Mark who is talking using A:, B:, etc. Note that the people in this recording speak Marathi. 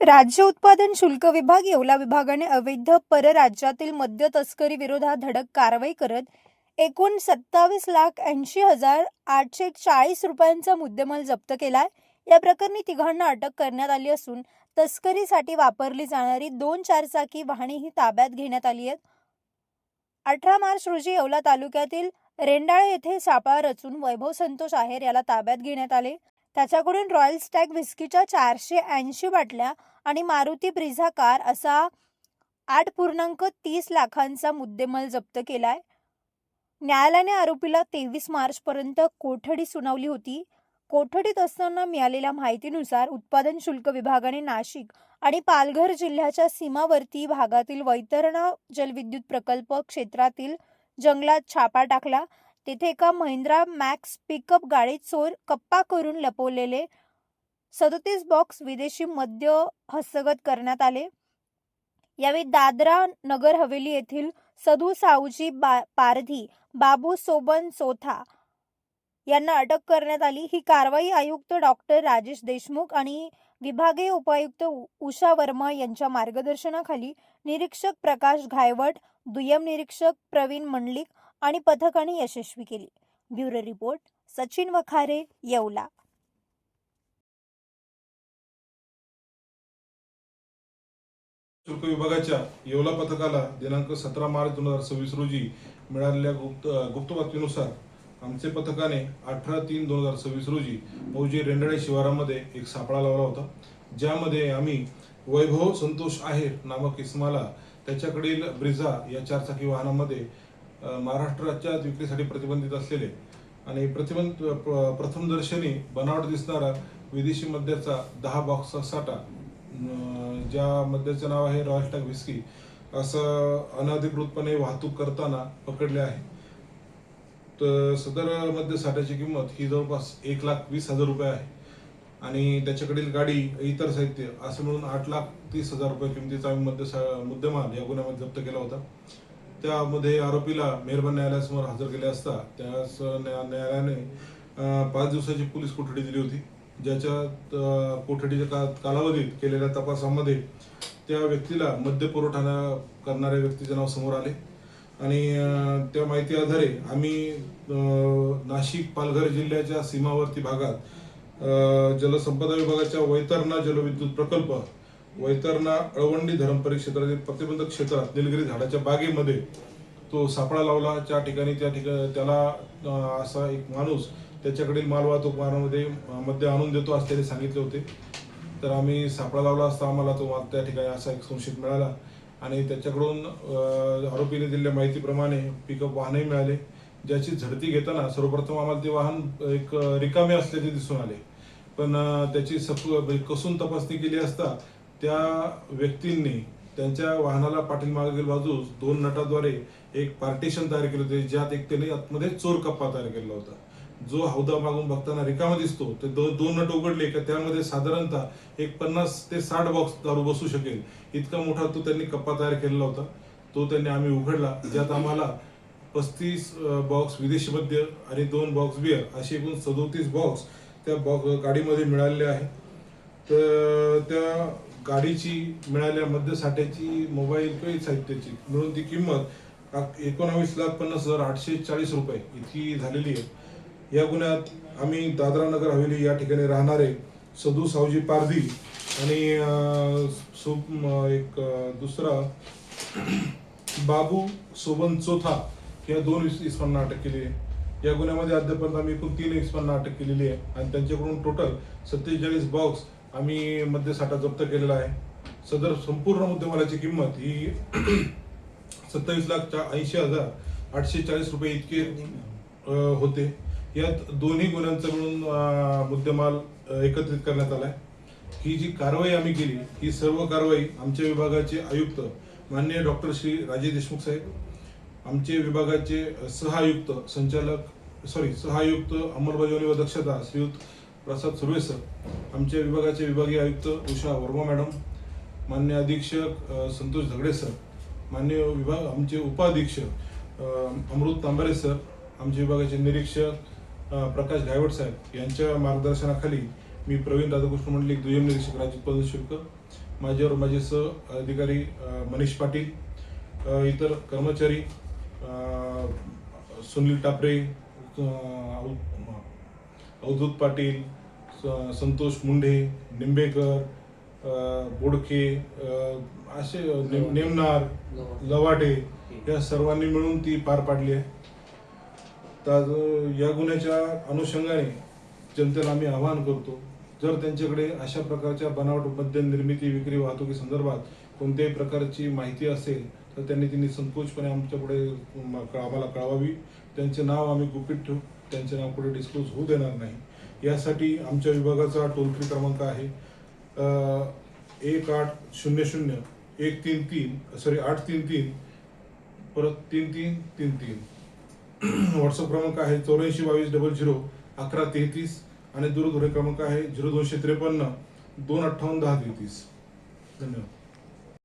A: राज्य उत्पादन शुल्क विभाग येवला विभागाने अवैध परराज्यातील मद्य तस्करी विरोधात धडक कारवाई करत एकूण 27,80,840 रुपयांचा मुद्देमाल जप्त केलाय। या प्रकरणी तिघांना अटक करण्यात आली असून तस्करीसाठी वापरली जाणारी 2 चारचाकी वाहनेही ताब्यात घेण्यात आली आहेत। 18 मार्च रोजी येवला तालुक्यातील रेंडाळे येथे सापळा रचून वैभव संतोष आहेर याला ताब्यात घेण्यात आले। त्याच्याकडून रॉयल स्टॅग विस्कीच्या 480 बाटल्या आणि मारुती ब्रिझा कार असा 8.30 लाखांचा मुद्देमाल जप्त केलाय। न्यायालयाने आरोपीला 23 मार्च पर्यंत कोठडी सुनावली होती। कोठडीत असताना मिळालेल्या माहितीनुसार उत्पादन शुल्क विभागाने नाशिक आणि पालघर जिल्ह्याच्या सीमावर्ती भागातील वैतरणा जलविद्युत प्रकल्प क्षेत्रातील जंगलात छापा टाकला। तेथे एका महिंद्रा मॅक्स पिकअप गाडीत चोर कप्पा करून लपवलेले 37 बॉक्स विदेशी मद्य हस्तगत करण्यात आले। यावेळी दादरा नगर हवेली येथील सदू सावजी पारधी बाबू सोबन चोथा यांना अटक करण्यात आली। ही कारवाई आयुक्त डॉक्टर राजेश देशमुख आणि विभागीय उपायुक्त उषा वर्मा यांच्या मार्गदर्शनाखाली निरीक्षक प्रकाश घायवट, दुय्यम निरीक्षक प्रवीण मंडलिक आणि पथकाने यशस्वी केली। Bureau report Sachin Wakhare, Yeola.
B: शुल्क विभागाच्या येवला पथकाला दिनांक 17 मार्च 2026 रोजी मिळालेल्या गुप्त बातमीनुसार आमचे पथकाने 18/3/2026 रोजी मौजे रेंडाळे शिवारामध्ये एक सापळा लावला होता, ज्यामध्ये आम्ही वैभव संतोष आहेर नामक इसमाला त्याच्याकडील ब्रिझा या 4 चाकी वाहनामध्ये महाराष्ट्राच्या विक्रीसाठी प्रतिबंधित असलेले आणि प्रथमदर्शनी बनावट दिसणारा विदेशी मद्याचा 10 बॉक्सचा साठा, ज्या मद्याचे नाव आहे रॉयल स्टॅग विस्की, असं अनधिकृतपणे वाहतूक करताना पकडले आहे। तर सदर मद्य साठ्याची किंमत ही जवळपास 1,20,000 रुपये आहे आणि त्याच्याकडील गाडी, इतर साहित्य असं मिळून 8,30,000 रुपये किमतीचा मुद्देमाल या गुन्ह्यामध्ये जप्त केला होता। त्यामध्ये आरोपीला मेहरबान न्यायालयासमोर हजर केले असता त्यास न्यायालयाने 5 दिवसाची पोलीस कोठडी दिली होती, ज्याच्या कोठडीच्या कालावधीत केलेल्या तपासामध्ये त्या व्यक्तीला मद्य पुरवठा करणाऱ्या व्यक्तीचे नाव समोर आले आणि त्या माहिती आधारे आम्ही नाशिक पालघर जिल्ह्याच्या सीमावर्ती भागात जलसंपदा विभागाच्या वैतरणा जलविद्युत प्रकल्प, वैतरणा अळवंडी धरण परिक्षेत्रातील प्रतिबंधक क्षेत्रात निलगिरी झाडाच्या बागेमध्ये तो सापळा लावला। त्या ठिकाणी त्याला असा एक माणूस त्याच्याकडील मालवाहतूक वाहनामध्ये मद्य आणून देतो असं त्याने सांगितले होते। तर आम्ही सापळा लावला असता आम्हाला तो त्या ठिकाणी असा एक संशयित मिळाला आणि त्याच्याकडून आरोपीने दिलेल्या माहितीप्रमाणे पिकअप वाहनही मिळाले, ज्याची झडती घेताना सर्वप्रथम आम्हाला ते वाहन एक रिकामे असल्याचे दिसून आले, पण त्याची कसून तपासणी केली असता त्या व्यक्तींनी त्यांच्या वाहनाला पाठीमागील बाजूस 2 नटाद्वारे एक पार्टिशन तयार केले होते, ज्यात एक त्याने आतमध्ये चोर कप्पा तयार केला होता। जो हौदा मागून बघताना रिकामा दिसतो ते 2 नट उघडले का त्यामध्ये साधारणतः एक 50 ते 60 बॉक्स दारू बसू शकेल इतका मोठा तो त्यांनी कप्पा तयार केलेला होता। तो त्यांनी आम्ही उघडला, ज्यात आम्हाला 35 बॉक्स विदेशी मद्य आणि 2 बॉक्स बियर असे एकूण 37 बॉक्स त्या गाडीमध्ये मिळालेले आहे। तर त्या गाडीची मिळालेल्या मद्य साठ्याची, मोबाईल किंवा साहित्याची मिळून ती किंमत 19,50,840 रुपये इतकी झालेली आहे। या गुन्ह्यात आम्ही दादरा नगर हवेली या ठिकाणी राहणारे सदू सावजी पारधी आणि एक दुसरा बाबू सोबन चोथा या 2 इसमांना अटक केली आहे। या गुन्ह्यामध्ये अद्यापर्यंत आम्ही एकूण 3 इसमांना अटक केलेली आहे आणि त्यांच्याकडून टोटल 47 बॉक्स आम्ही मद्य साठा जप्त केलेला आहे। सदर संपूर्ण मुद्देमालाची किंमत ही 27,80,840 रुपये इतके होते। यात दोन्ही गुन्ह्यांचा मिळून मुद्देमाल एकत्रित करण्यात आलाय। ही जी कारवाई आम्ही केली ही सर्व कारवाई आमच्या विभागाचे आयुक्त माननीय डॉक्टर श्री राजेश देशमुख साहेब, आमचे विभागाचे सहायुक्त अंमलबजावणी व दक्षता श्रीयुत प्रसाद सुर्वे सर, आमच्या विभागाचे विभागीय आयुक्त उषा वर्मा मॅडम, मान्य अधीक्षक संतोष झगडे सर, मान्य आमचे उपाधीक्षक अमृत तांबरे सर, आमच्या विभागाचे निरीक्षक प्रकाश घायवट साहेब यांच्या मार्गदर्शनाखाली मी प्रवीण राधाकृष्ण मंडलिक, दुय्यम निरीक्षक राज्य उत्पादन शुल्क. माझ्यावर माझे सह अधिकारी मनीष पाटील, इतर कर्मचारी सुनील टापरे, अवधूत पाटील, संतोष मुंढे, निंबेकर, बोडके, असे नेमनार, लवाटे या सर्वांनी मिळून ती पार पाडली आहे. तर या गुन्ह्याच्या अनुषंगाने जनतेला आम्ही आवाहन करतो, जर त्यांच्याकडे अशा प्रकारच्या बनावट मद्य निर्मिती, विक्री, वाहतुकी संदर्भात कोणत्याही प्रकारची माहिती असेल तर त्यांनी निसंकोचपणे आमच्यापुढे आम्हाला कळवावी. त्यांचे नाव आम्ही गुपित ठेवू, त्यांचे नाव पुढे डिस्क्लोज होऊ देणार नाही. यासाठी आमच्या विभागाचा टोल फ्री क्रमांक आहे 833 परत 3333. व्हॉट्सअप क्रमांक आहे 8422001133 आणि दूरध्वनी क्रमांक आहे 0253 258 1033. धन्यवाद.